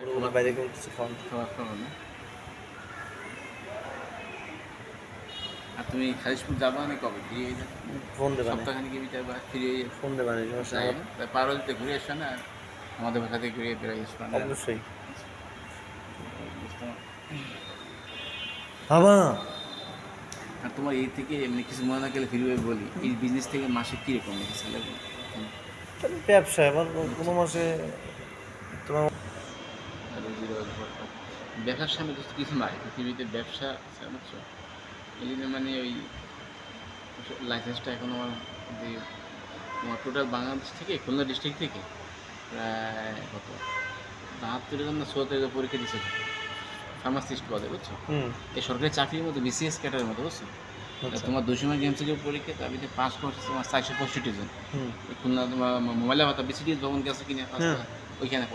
বাইরে কিছু খাওয়ান খাবার খাওয়া না। আর তুমি খালিশপুর যাবা না কবে ফ্রি হয়ে যাবে? ফোন দেবানে সপ্তাহখানিক যাবা ফ্রি হয়ে যাবে। ফোন দেবানে সমস্যা তাই নেই। তাই পারো যদি ঘুরে আসবে না, আমাদের বাসা থেকে ঘুরে বেড়ে আসবে না। অবশ্যই বাবা। আর তোমার এই থেকে এমনি কিছু মনে না গেলে ফিরবে বলি, এই বিজনেস থেকে মাসে কীরকম স্যালারি? ব্যবসা এবার কোনো মাসে তোমার রুজি রোজগার। ব্যবসার সামনে তো কিছু নাই পৃথিবীতে, ব্যবসা আছে বুঝছো। এই জন্য মানে ওই লাইসেন্সটা এখন আমার যে তোমার টোটাল বাংলাদেশ থেকে খুলনা ডিস্ট্রিক্ট থেকে প্রায় কত 72 জন না 74 জন পরীক্ষা দিচ্ছে ফার্মাসিস্ট পদে বুঝছো। এই সরকারি চাকরির মতো বিসিএস ক্যাটারের মতো বুঝছো। তোমার 200 মার্ক এমসিকিউ পরীক্ষা, তার ভিতরে পাস করছে তোমার 465 জন। এই খুলনা তোমার মোবাইলের ভাতা বিসিডিএস ভবন গেছে কিনা ওইখানে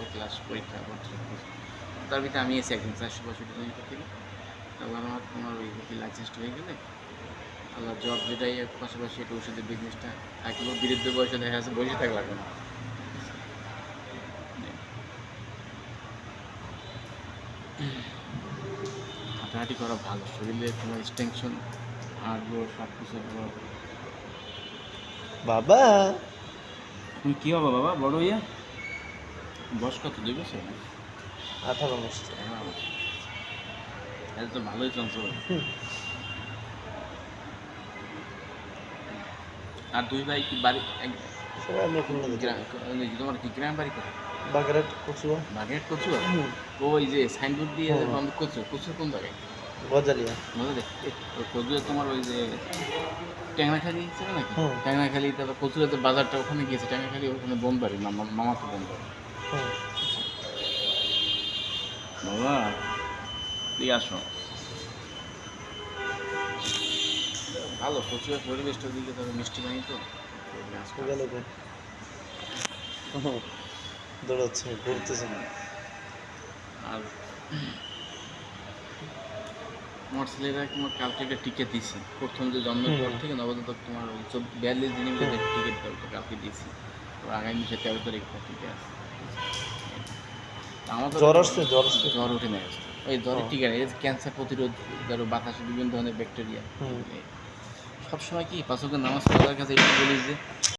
পরীক্ষা করছে। তার ভিতরে আমি এসে একদিন 465 জন থেকে। তারপর আমার তোমার ওই লাইসেন্সটা হয়ে গেলে আল্লাহ জব যেটাই পাশাপাশি একটু ওষুধের বিজনেসটা থাকলেও বিরুদ্ধে বয়সে দেখা যাচ্ছে বসে থাকা লাগবে না। হাঁটাহাঁটি করা ভালো, শরীরে তোমার এক্সটেনশন হাড়গুলো সব কিছু। বাবা তুমি কী হবে বাবা বড় ইয়া বয়স কত 2 বছর? 18 মাস। এটা তো ভালোই চলছে। আর দুই ভাই কি বাড়ি সবাই আমরা খুলনা তোমার কি গ্রাম বাড়ি করে? বাগেরহাট কচুয়া। বাগেরহাট কচুয়া? ওই যে সাইনবোর্ড দিয়ে কচুয়া কোন জায়গায়? গজালিয়া। কচুয়া তোমার ওই যে ট্যাংরাখালি ছিল নাকি? ট্যাংরাখালি, তারপর কচুয়া তো বাজারটা ওখানে গিয়েছে, ট্যাংরাখালি ওখানে বোনবাড়ি, মামা তো বোনবাড়ি। বাবা দিয়ে আসো ভালো কচুয়ার পরিবেশটার দিকে, তবে মিষ্টি পানি তো দৌড়াচ্ছে ঘুরতেছে। আর আমার ছেলেরা তোমার কালকে একটা টিকিট দিয়েছি, প্রথম যে জন্মের পর থেকে নবজাতক তোমার ওই 42 দিনের মধ্যে টিকিট কালকে দিয়েছি। তো আগামী 13 তারিখ টিকিট আছে। আমাদের জ্বর আসছে জ্বর উঠে নেই আসছে ওই জ্বরের টিকা নেই, ক্যান্সার প্রতিরোধ, ধরো বাতাসে বিভিন্ন ধরনের ব্যাকটেরিয়া। সবসময় কি পাঁচ ওয়াক্ত নামাজ পড়ার কাছে একটু বলি যে